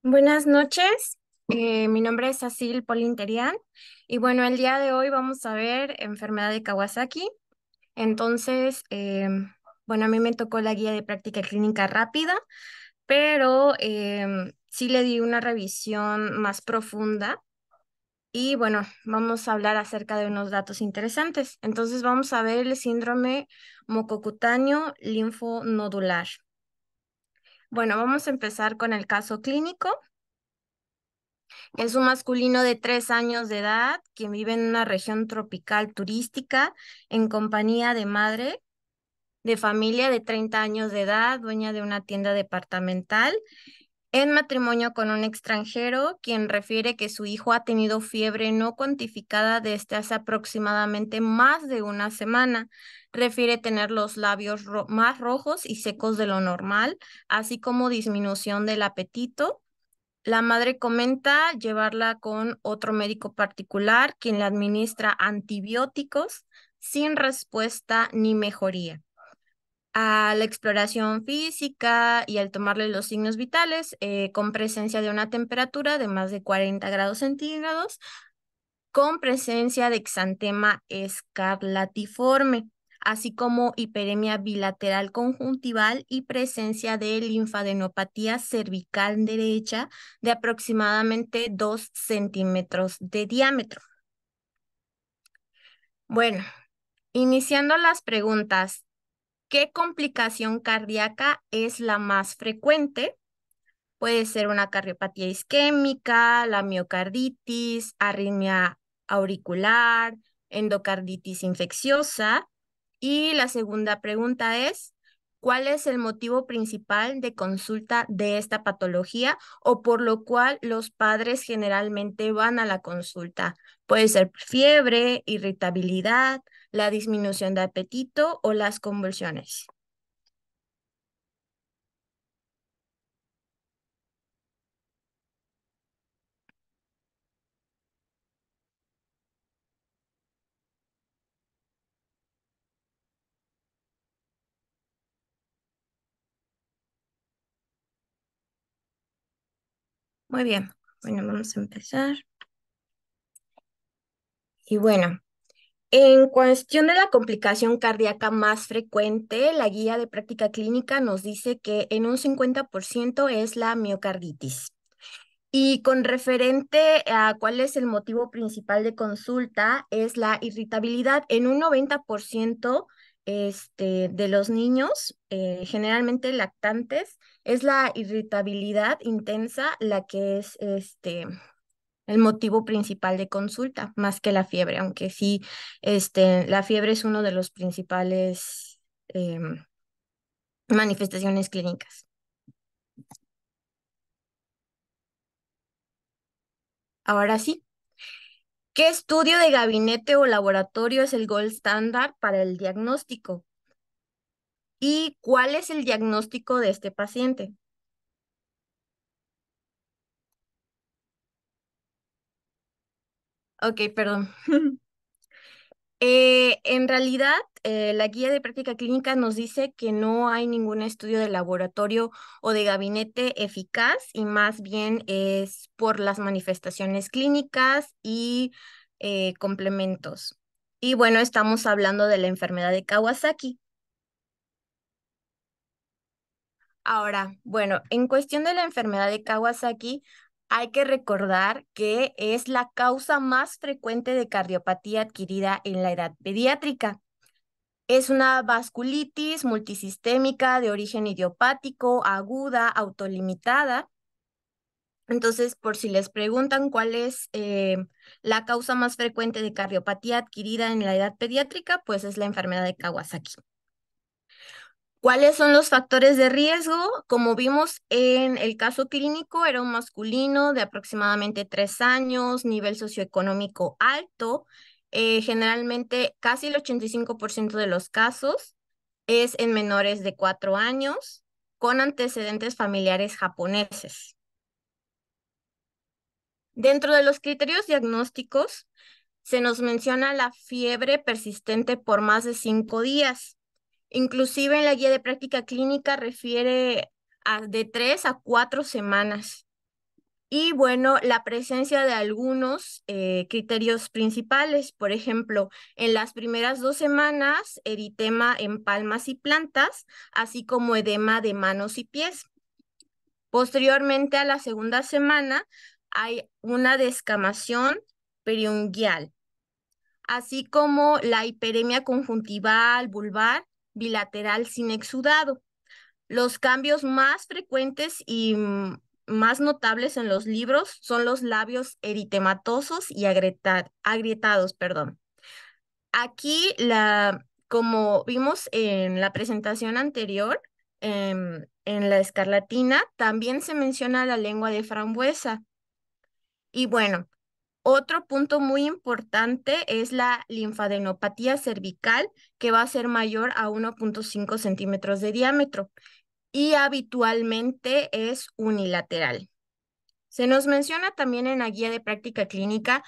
Buenas noches, mi nombre es Cecil Polinterian y bueno, el día de hoy vamos a ver enfermedad de Kawasaki. Entonces, bueno, a mí me tocó la guía de práctica clínica rápida, pero sí le di una revisión más profunda y bueno, vamos a hablar acerca de unos datos interesantes. Entonces, vamos a ver el síndrome mucocutáneo linfonodular. Bueno, vamos a empezar con el caso clínico. Es un masculino de 3 años de edad que vive en una región tropical turística en compañía de madre de familia de 30 años de edad, dueña de una tienda departamental, en matrimonio con un extranjero, quien refiere que su hijo ha tenido fiebre no cuantificada desde hace aproximadamente más de una semana. Refiere tener los labios más rojos y secos de lo normal, así como disminución del apetito. La madre comenta llevarla con otro médico particular, quien le administra antibióticos sin respuesta ni mejoría. A la exploración física y al tomarle los signos vitales, con presencia de una temperatura de más de 40 grados centígrados, con presencia de exantema escarlatiforme, así como hiperemia bilateral conjuntival y presencia de linfadenopatía cervical derecha de aproximadamente 2 centímetros de diámetro. Bueno, iniciando las preguntas, ¿qué complicación cardíaca es la más frecuente? Puede ser una cardiopatía isquémica, la miocarditis, arritmia auricular, endocarditis infecciosa. Y la segunda pregunta es, ¿cuál es el motivo principal de consulta de esta patología o por lo cual los padres generalmente van a la consulta? Puede ser fiebre, irritabilidad, la disminución de apetito o las convulsiones. Muy bien, bueno, vamos a empezar. Y bueno, en cuestión de la complicación cardíaca más frecuente, la guía de práctica clínica nos dice que en un 50% es la miocarditis. Y con referente a cuál es el motivo principal de consulta, es la irritabilidad. En un 90% de los niños, generalmente lactantes, es la irritabilidad intensa la que es el motivo principal de consulta, más que la fiebre, aunque sí, la fiebre es uno de los principales manifestaciones clínicas. Ahora sí, ¿qué estudio de gabinete o laboratorio es el gold standard para el diagnóstico? ¿Y cuál es el diagnóstico de este paciente? Ok, perdón. En realidad, la guía de práctica clínica nos dice que no hay ningún estudio de laboratorio o de gabinete eficaz y más bien es por las manifestaciones clínicas y complementos. Y bueno, estamos hablando de la enfermedad de Kawasaki. Ahora, bueno, en cuestión de la enfermedad de Kawasaki, hay que recordar que es la causa más frecuente de cardiopatía adquirida en la edad pediátrica. Es una vasculitis multisistémica de origen idiopático, aguda, autolimitada. Entonces, por si les preguntan cuál es la causa más frecuente de cardiopatía adquirida en la edad pediátrica, pues es la enfermedad de Kawasaki. ¿Cuáles son los factores de riesgo? Como vimos en el caso clínico, era un masculino de aproximadamente 3 años, nivel socioeconómico alto. Generalmente, casi el 85% de los casos es en menores de 4 años con antecedentes familiares japoneses. Dentro de los criterios diagnósticos, se nos menciona la fiebre persistente por más de 5 días. Inclusive en la guía de práctica clínica refiere a de 3 a 4 semanas. Y bueno, la presencia de algunos criterios principales, por ejemplo, en las primeras 2 semanas, eritema en palmas y plantas, así como edema de manos y pies. Posteriormente a la segunda semana hay una descamación periungual, así como la hiperemia conjuntival, vulvar, bilateral sin exudado. Los cambios más frecuentes y más notables en los libros son los labios eritematosos y agrietados, perdón. Aquí, como vimos en la presentación anterior, en la escarlatina, también se menciona la lengua de frambuesa. Y bueno, otro punto muy importante es la linfadenopatía cervical, que va a ser mayor a 1,5 centímetros de diámetro y habitualmente es unilateral. Se nos menciona también en la guía de práctica clínica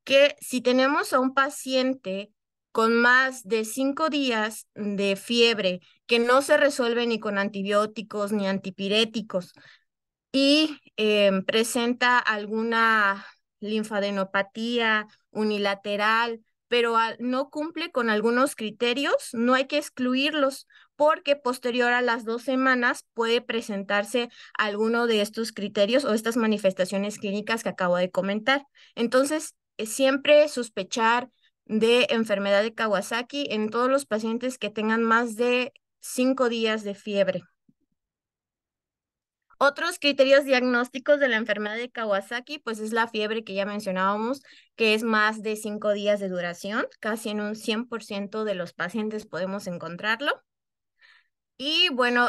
que si tenemos a un paciente con más de 5 días de fiebre que no se resuelve ni con antibióticos ni antipiréticos, y presenta alguna linfadenopatía unilateral, pero no cumple con algunos criterios, no hay que excluirlos porque posterior a las 2 semanas puede presentarse alguno de estos criterios o estas manifestaciones clínicas que acabo de comentar. Entonces, siempre sospechar de enfermedad de Kawasaki en todos los pacientes que tengan más de 5 días de fiebre. Otros criterios diagnósticos de la enfermedad de Kawasaki, pues es la fiebre que ya mencionábamos, que es más de 5 días de duración, casi en un 100% de los pacientes podemos encontrarlo. Y bueno,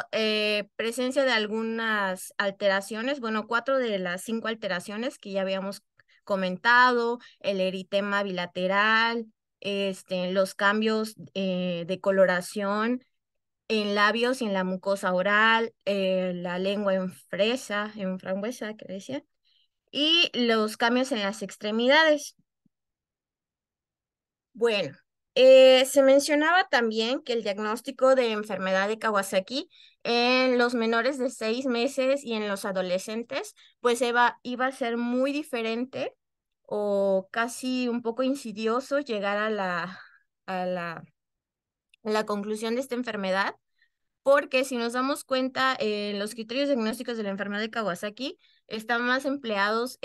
presencia de algunas alteraciones, bueno, 4 de las 5 alteraciones que ya habíamos comentado, el eritema bilateral, los cambios de coloración en labios y en la mucosa oral, la lengua en frambuesa, que decía, y los cambios en las extremidades. Bueno, se mencionaba también que el diagnóstico de enfermedad de Kawasaki en los menores de 6 meses y en los adolescentes, pues iba a ser muy diferente o casi un poco insidioso llegar a la, a la conclusión de esta enfermedad porque si nos damos cuenta, los criterios diagnósticos de la enfermedad de Kawasaki están más empleados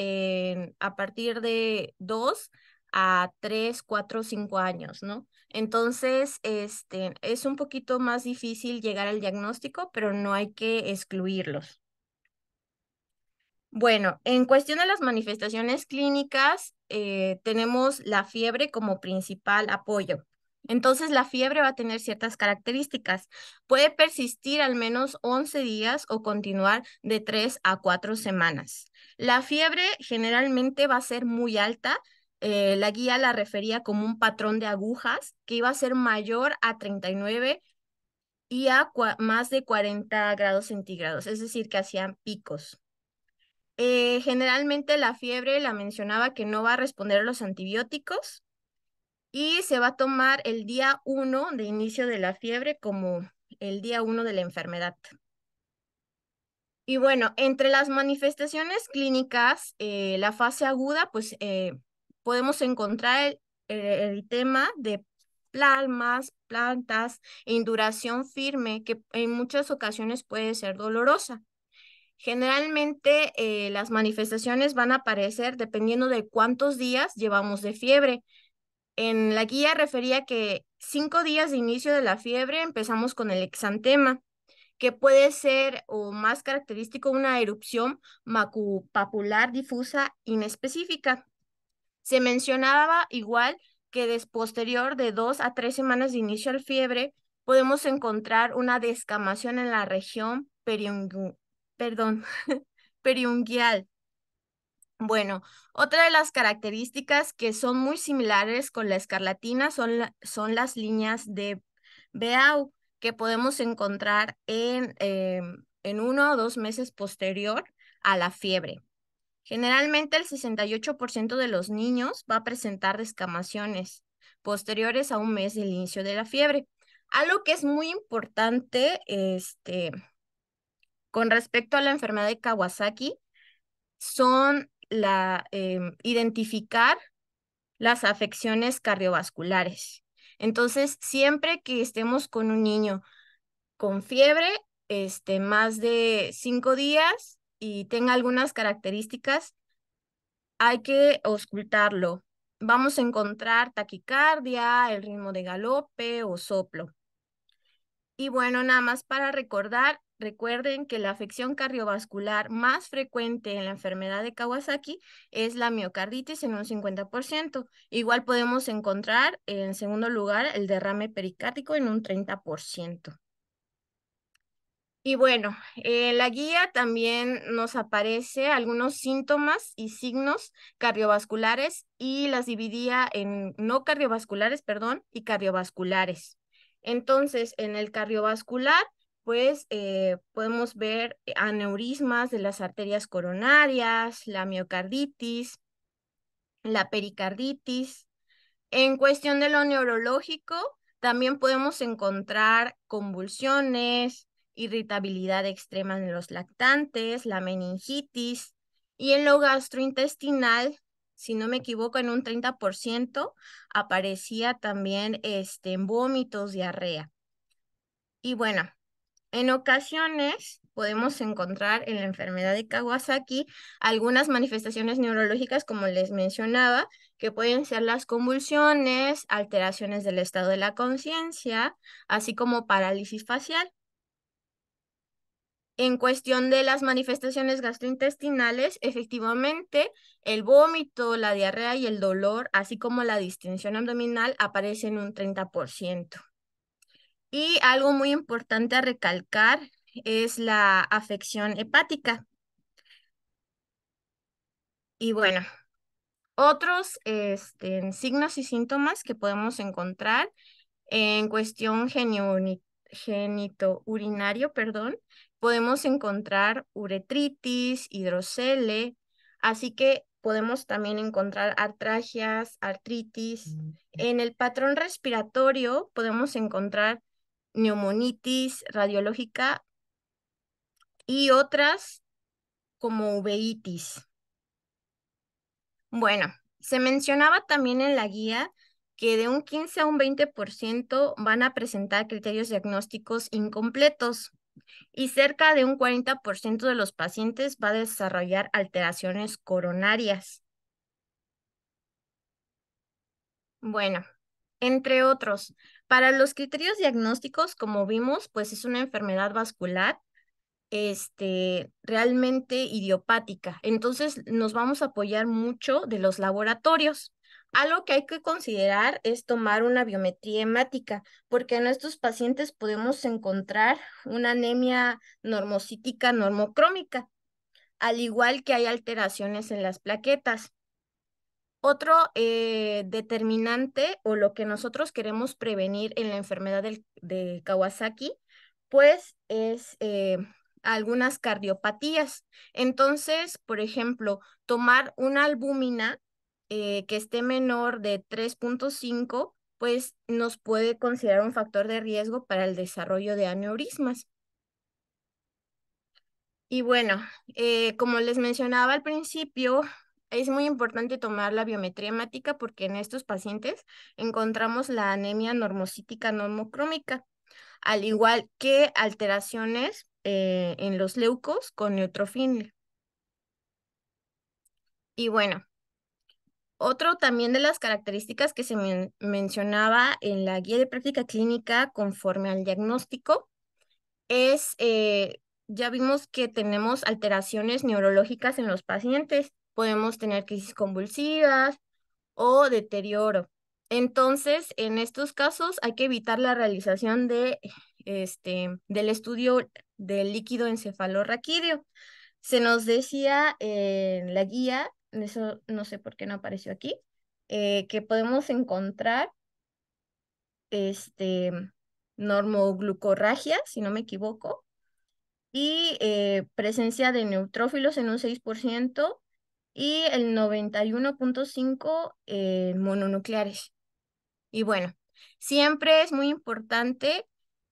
a partir de 2 a 3, 4, 5 años, ¿no? Entonces, es un poquito más difícil llegar al diagnóstico, pero no hay que excluirlos. Bueno, en cuestión de las manifestaciones clínicas, tenemos la fiebre como principal apoyo. Entonces, la fiebre va a tener ciertas características. Puede persistir al menos 11 días o continuar de 3 a 4 semanas. La fiebre generalmente va a ser muy alta. La guía la refería como un patrón de agujas que iba a ser mayor a 39 y a más de 40 grados centígrados, es decir, que hacían picos. Generalmente la fiebre la mencionaba que no va a responder a los antibióticos y se va a tomar el día 1 de inicio de la fiebre como el día 1 de la enfermedad. Y bueno, entre las manifestaciones clínicas, la fase aguda, pues podemos encontrar el eritema de palmas, plantas, en duración firme, que en muchas ocasiones puede ser dolorosa. Generalmente las manifestaciones van a aparecer dependiendo de cuántos días llevamos de fiebre. En la guía refería que 5 días de inicio de la fiebre empezamos con el exantema, que puede ser o más característico una erupción macupapular difusa inespecífica. Se mencionaba igual que posterior de 2 a 3 semanas de inicio de fiebre podemos encontrar una descamación en la región perdón, periungual. Bueno, otra de las características que son muy similares con la escarlatina son las líneas de Beau que podemos encontrar en 1 o 2 meses posterior a la fiebre. Generalmente el 68% de los niños va a presentar descamaciones posteriores a un mes del inicio de la fiebre. Algo que es muy importante, con respecto a la enfermedad de Kawasaki, son identificar las afecciones cardiovasculares. Entonces, siempre que estemos con un niño con fiebre, más de 5 días y tenga algunas características, hay que auscultarlo. Vamos a encontrar taquicardia, el ritmo de galope o soplo. Y bueno, nada más para recordar, recuerden que la afección cardiovascular más frecuente en la enfermedad de Kawasaki es la miocarditis en un 50%. Igual podemos encontrar en segundo lugar el derrame pericárdico en un 30%. Y bueno, en la guía también nos aparece algunos síntomas y signos cardiovasculares y las dividía en no cardiovasculares, perdón, y cardiovasculares. Entonces, en el cardiovascular, pues podemos ver aneurismas de las arterias coronarias, la miocarditis, la pericarditis. En cuestión de lo neurológico, también podemos encontrar convulsiones, irritabilidad extrema en los lactantes, la meningitis, y en lo gastrointestinal, si no me equivoco, en un 30% aparecía también en vómitos, diarrea. Y bueno, en ocasiones podemos encontrar en la enfermedad de Kawasaki algunas manifestaciones neurológicas, como les mencionaba, que pueden ser las convulsiones, alteraciones del estado de la conciencia, así como parálisis facial. En cuestión de las manifestaciones gastrointestinales, efectivamente, el vómito, la diarrea y el dolor, así como la distensión abdominal, aparecen en un 30%. Y algo muy importante a recalcar es la afección hepática. Y bueno, otros signos y síntomas que podemos encontrar en cuestión genitourinario, perdón, podemos encontrar uretritis, hidrocele, así que podemos también encontrar artralgias, artritis. En el patrón respiratorio podemos encontrar neumonitis radiológica y otras como uveitis. Bueno, se mencionaba también en la guía que de un 15 a un 20% van a presentar criterios diagnósticos incompletos y cerca de un 40% de los pacientes va a desarrollar alteraciones coronarias. Bueno, entre otros, para los criterios diagnósticos, como vimos, pues es una enfermedad vascular realmente idiopática. Entonces nos vamos a apoyar mucho de los laboratorios. Algo que hay que considerar es tomar una biometría hemática, porque en estos pacientes podemos encontrar una anemia normocítica normocrómica, al igual que hay alteraciones en las plaquetas. Otro determinante o lo que nosotros queremos prevenir en la enfermedad de Kawasaki, pues es algunas cardiopatías. Entonces, por ejemplo, tomar una albúmina que esté menor de 3,5, pues nos puede considerar un factor de riesgo para el desarrollo de aneurismas. Y bueno, como les mencionaba al principio, es muy importante tomar la biometría hemática porque en estos pacientes encontramos la anemia normocítica normocrómica, al igual que alteraciones en los leucos con neutrofilia. Y bueno, otro también de las características que se mencionaba en la guía de práctica clínica conforme al diagnóstico es, ya vimos que tenemos alteraciones neurológicas en los pacientes. Podemos tener crisis convulsivas o deterioro. Entonces, en estos casos hay que evitar la realización del estudio del líquido encefalorraquídeo. Se nos decía en la guía, eso no sé por qué no apareció aquí, que podemos encontrar este, normoglucorragia, si no me equivoco, y presencia de neutrófilos en un 6% y el 91,5 mononucleares. Y bueno, siempre es muy importante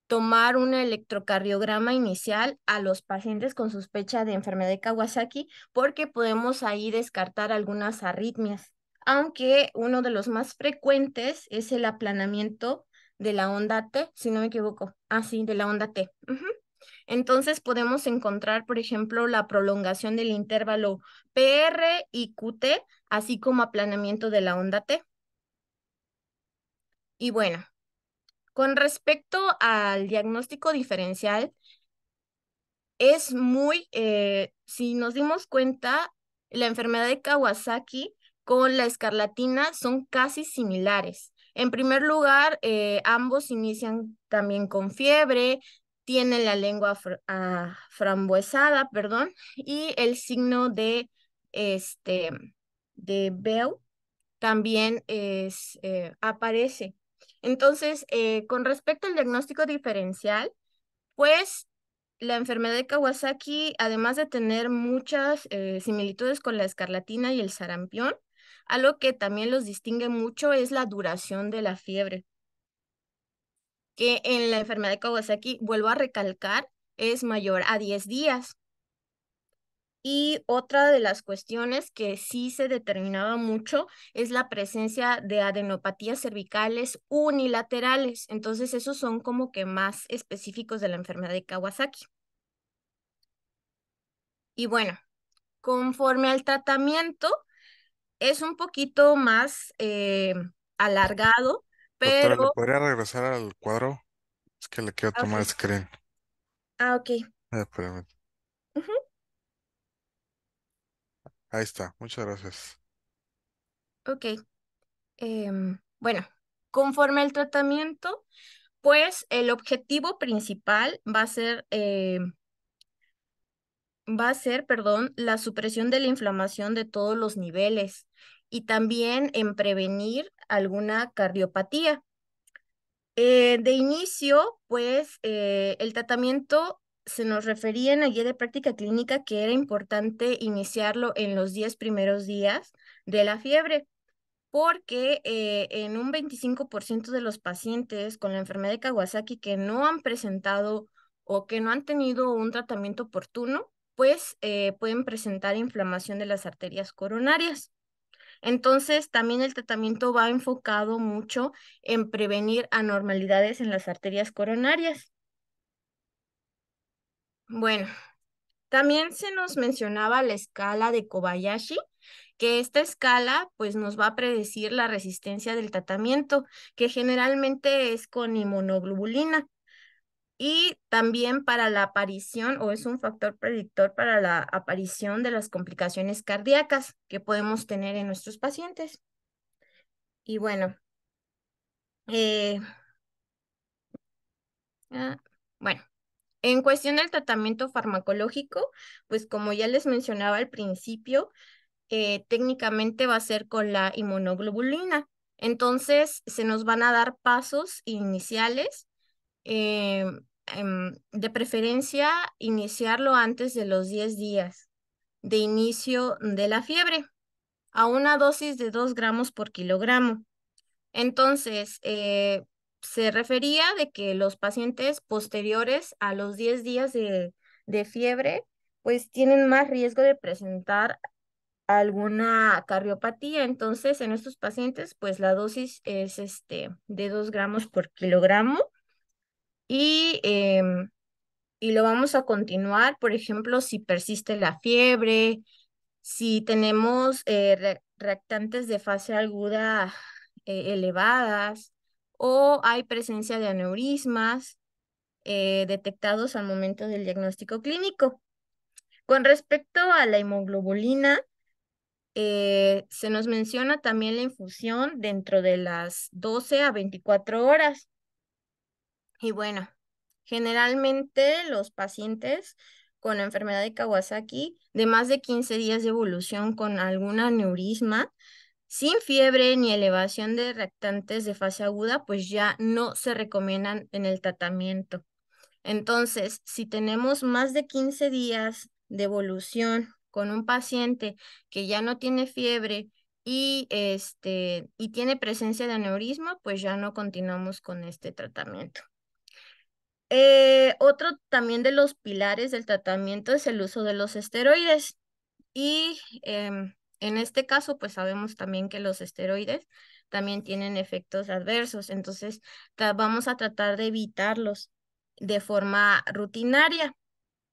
tomar un electrocardiograma inicial a los pacientes con sospecha de enfermedad de Kawasaki, porque podemos ahí descartar algunas arritmias, aunque uno de los más frecuentes es el aplanamiento de la onda T, si no me equivoco. Ah, sí, de la onda T. Ujú. Entonces podemos encontrar, por ejemplo, la prolongación del intervalo PR y QT, así como aplanamiento de la onda T. Y bueno, con respecto al diagnóstico diferencial, es muy, si nos dimos cuenta, la enfermedad de Kawasaki con la escarlatina son casi similares. En primer lugar, ambos inician también con fiebre, tienen la lengua frambuesada, perdón, y el signo este, de Bell también aparece. Entonces, con respecto al diagnóstico diferencial, pues la enfermedad de Kawasaki, además de tener muchas similitudes con la escarlatina y el sarampión, algo que también los distingue mucho es la duración de la fiebre, que en la enfermedad de Kawasaki, vuelvo a recalcar, es mayor a 10 días. Y otra de las cuestiones que sí se determinaba mucho es la presencia de adenopatías cervicales unilaterales. Entonces, esos son como que más específicos de la enfermedad de Kawasaki. Y bueno, conforme al tratamiento, es un poquito más alargado, Doctora, ¿le pero... podría regresar al cuadro? Es que le quiero ah, tomar ok. screen. Ah, ok. Espérame. Ujú. Ahí está, muchas gracias. Ok. Bueno, conforme al tratamiento, pues el objetivo principal va a ser, perdón, la supresión de la inflamación de todos los niveles y también en prevenir alguna cardiopatía. De inicio, pues el tratamiento se nos refería en la guía de práctica clínica que era importante iniciarlo en los 10 primeros días de la fiebre, porque en un 25% de los pacientes con la enfermedad de Kawasaki que no han presentado o que no han tenido un tratamiento oportuno, pues pueden presentar inflamación de las arterias coronarias. Entonces, también el tratamiento va enfocado mucho en prevenir anormalidades en las arterias coronarias. Bueno, también se nos mencionaba la escala de Kobayashi, que esta escala pues nos va a predecir la resistencia del tratamiento, que generalmente es con inmunoglobulina. Y también para la aparición, o es un factor predictor para la aparición de las complicaciones cardíacas que podemos tener en nuestros pacientes. Y bueno, eh, ah, bueno, en cuestión del tratamiento farmacológico, pues como ya les mencionaba al principio, técnicamente va a ser con la inmunoglobulina. Entonces, se nos van a dar pasos iniciales, eh, de preferencia iniciarlo antes de los 10 días de inicio de la fiebre, a una dosis de 2 gramos por kilogramo. Entonces, se refería de que los pacientes posteriores a los 10 días de fiebre, pues tienen más riesgo de presentar alguna cardiopatía. Entonces, en estos pacientes, pues la dosis es de 2 gramos por kilogramo y, y lo vamos a continuar, por ejemplo, si persiste la fiebre, si tenemos reactantes de fase aguda elevadas o hay presencia de aneurismas detectados al momento del diagnóstico clínico. Con respecto a la hemoglobulina, se nos menciona también la infusión dentro de las 12 a 24 horas. Y bueno, generalmente los pacientes con la enfermedad de Kawasaki de más de 15 días de evolución con algún aneurisma, sin fiebre ni elevación de reactantes de fase aguda, pues ya no se recomiendan en el tratamiento. Entonces, si tenemos más de 15 días de evolución con un paciente que ya no tiene fiebre y tiene presencia de aneurisma, pues ya no continuamos con este tratamiento. Otro también de los pilares del tratamiento es el uso de los esteroides. Y en este caso, pues sabemos también que los esteroides también tienen efectos adversos. Entonces, vamos a tratar de evitarlos de forma rutinaria.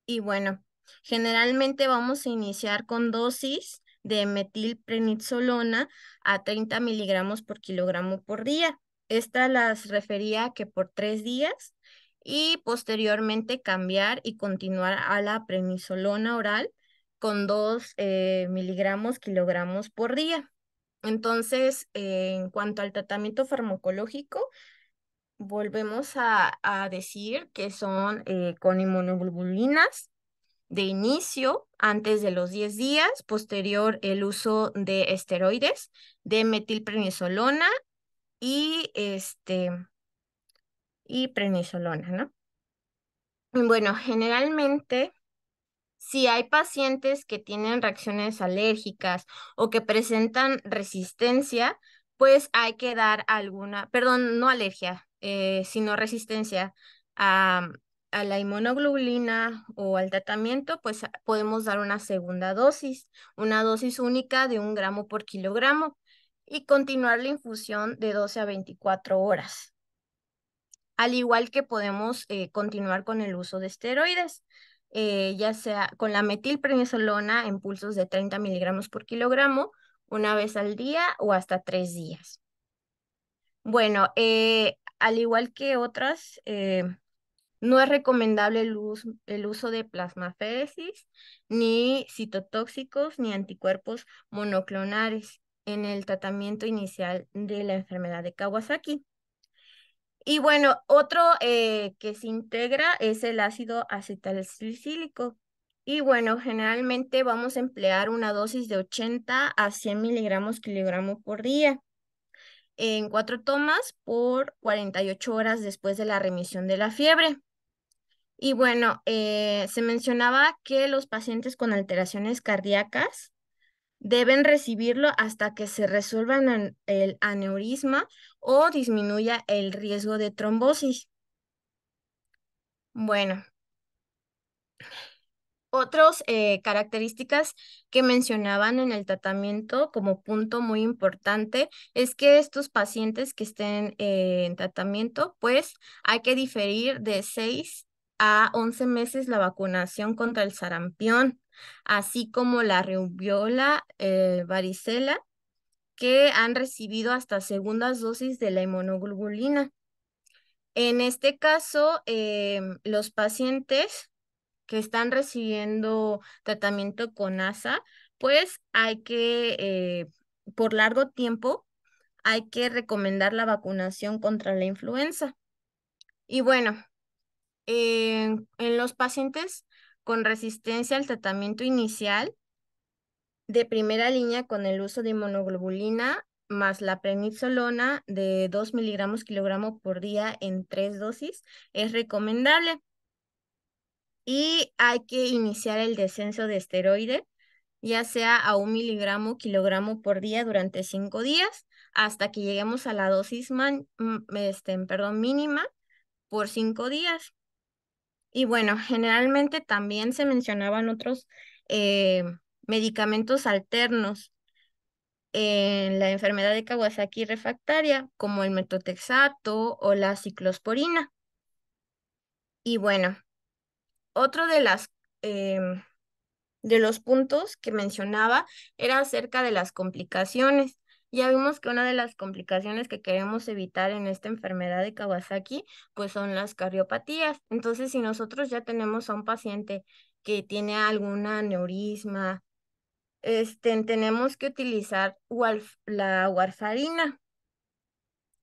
Y bueno, generalmente vamos a iniciar con dosis de metilprednisolona a 30 miligramos por kilogramo por día. Estas las refería que por 3 días y posteriormente cambiar y continuar a la prednisolona oral con 2 miligramos kilogramos por día. Entonces, en cuanto al tratamiento farmacológico, volvemos a decir que son con inmunoglobulinas de inicio antes de los 10 días, posterior el uso de esteroides, de metilprednisolona y y prednisolona, ¿no? Bueno, generalmente si hay pacientes que tienen reacciones alérgicas o que presentan resistencia, pues hay que dar alguna, perdón, no alergia, sino resistencia a, a la inmunoglobulina o al tratamiento, pues podemos dar una dosis única de 1 gramo por kilogramo y continuar la infusión de 12 a 24 horas. Al igual que podemos continuar con el uso de esteroides, ya sea con la metilprednisolona en pulsos de 30 miligramos por kilogramo, una vez al día o hasta 3 días. Bueno, al igual que otras, no es recomendable el uso de plasmaféresis, ni citotóxicos, ni anticuerpos monoclonales en el tratamiento inicial de la enfermedad de Kawasaki. Y bueno, otro que se integra es el ácido acetilsalicílico. Y bueno, generalmente vamos a emplear una dosis de 80 a 100 miligramos kilogramo por día en 4 tomas por 48 horas después de la remisión de la fiebre. Y bueno, se mencionaba que los pacientes con alteraciones cardíacas deben recibirlo hasta que se resuelvan el aneurisma o disminuya el riesgo de trombosis. Bueno, otras características que mencionaban en el tratamiento como punto muy importante es que estos pacientes que estén en tratamiento, pues hay que diferir de 6 a 11 meses la vacunación contra el sarampión, así como la rubiola, varicela, que han recibido hasta segundas dosis de la inmunoglobulina. En este caso, los pacientes que están recibiendo tratamiento con ASA, pues hay que, por largo tiempo, hay que recomendar la vacunación contra la influenza. Y bueno, en los pacientes con resistencia al tratamiento inicial de primera línea con el uso de inmunoglobulina más la prednisolona de 2 miligramos kilogramo por día en 3 dosis, es recomendable. Y hay que iniciar el descenso de esteroide, ya sea a 1 miligramo kilogramo por día durante 5 días, hasta que lleguemos a la dosis mínima por 5 días. Y bueno, generalmente también se mencionaban otros eh, medicamentos alternos en la enfermedad de Kawasaki refractaria, como el metotrexato o la ciclosporina. Y bueno, otro em, de los puntos que mencionaba era acerca de las complicaciones. Ya vimos que una de las complicaciones que queremos evitar en esta enfermedad de Kawasaki, pues son las cardiopatías. Entonces, si nosotros ya tenemos a un paciente que tiene alguna aneurisma, tenemos que utilizar la warfarina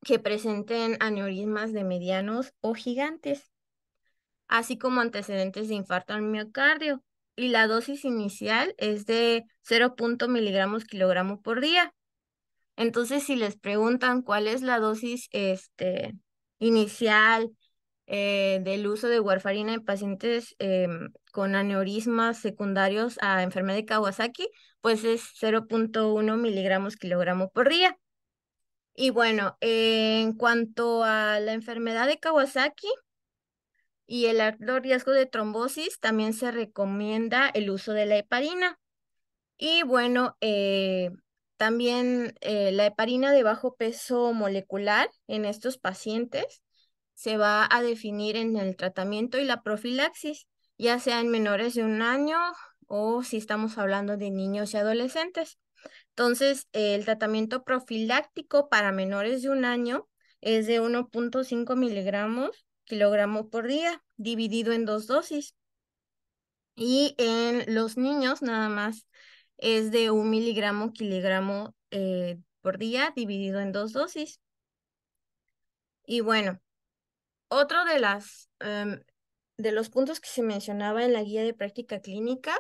que presenten aneurismas de medianos o gigantes, así como antecedentes de infarto al miocardio. Y la dosis inicial es de 0 miligramos kilogramo por día. Entonces, si les preguntan cuál es la dosis inicial del uso de warfarina en pacientes con aneurismas secundarios a enfermedad de Kawasaki, pues es 0,1 miligramos kilogramo por día. Y bueno, en cuanto a la enfermedad de Kawasaki, y el alto riesgo de trombosis, también se recomienda el uso de la heparina. Y bueno, también la heparina de bajo peso molecular en estos pacientes se va a definir en el tratamiento y la profilaxis, ya sea en menores de 1 año o si estamos hablando de niños y adolescentes. Entonces, el tratamiento profiláctico para menores de 1 año es de 1,5 miligramos kilogramo por día, dividido en 2 dosis. Y en los niños nada más es de 1 miligramo kilogramo por día, dividido en 2 dosis. Y bueno, otro de los puntos que se mencionaba en la guía de práctica clínica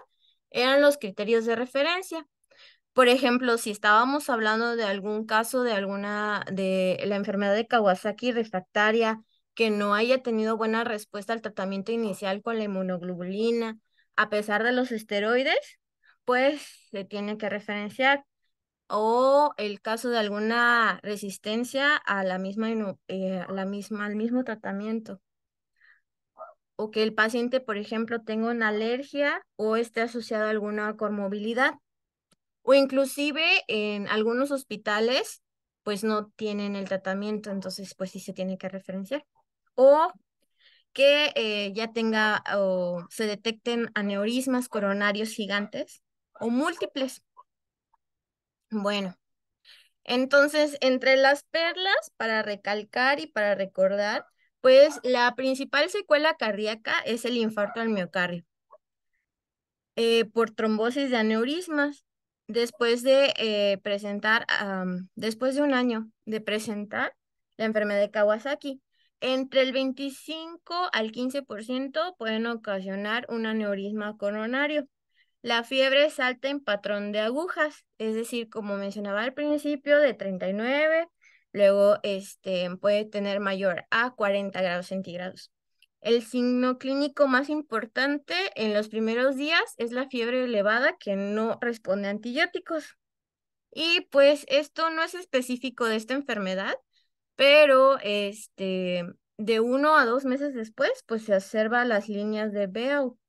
eran los criterios de referencia. Por ejemplo, si estábamos hablando de algún caso de la enfermedad de Kawasaki refractaria que no haya tenido buena respuesta al tratamiento inicial con la inmunoglobulina, a pesar de los esteroides, pues se tiene que referenciar. O el caso de alguna resistencia a al mismo tratamiento. O que el paciente, por ejemplo, tenga una alergia o esté asociado a alguna comorbilidad. O inclusive en algunos hospitales, pues no tienen el tratamiento, entonces pues sí se tiene que referenciar. O que ya tenga o se detecten aneurismas coronarios gigantes o múltiples. Bueno, entonces entre las perlas para recalcar y para recordar, pues la principal secuela cardíaca es el infarto al miocardio. Por trombosis de aneurismas. Después de 1 año de presentar la enfermedad de Kawasaki, entre el 25 al 15% pueden ocasionar un aneurisma coronario. La fiebre salta en patrón de agujas, es decir, como mencionaba al principio, de 39, luego puede tener mayor a 40 grados centígrados. El signo clínico más importante en los primeros días es la fiebre elevada que no responde a antibióticos. Y pues esto no es específico de esta enfermedad, pero de 1 a 2 meses después, pues se observa las líneas de Beau.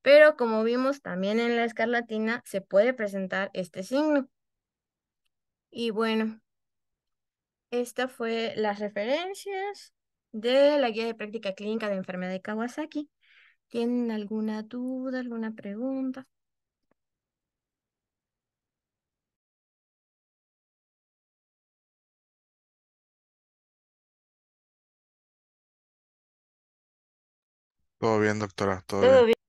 Pero como vimos también en la escarlatina, se puede presentar este signo. Y bueno, esta fue las referencias de la guía de práctica clínica de enfermedad de Kawasaki. ¿Tienen alguna duda, alguna pregunta? Todo bien, doctora, todo Todo bien. bien.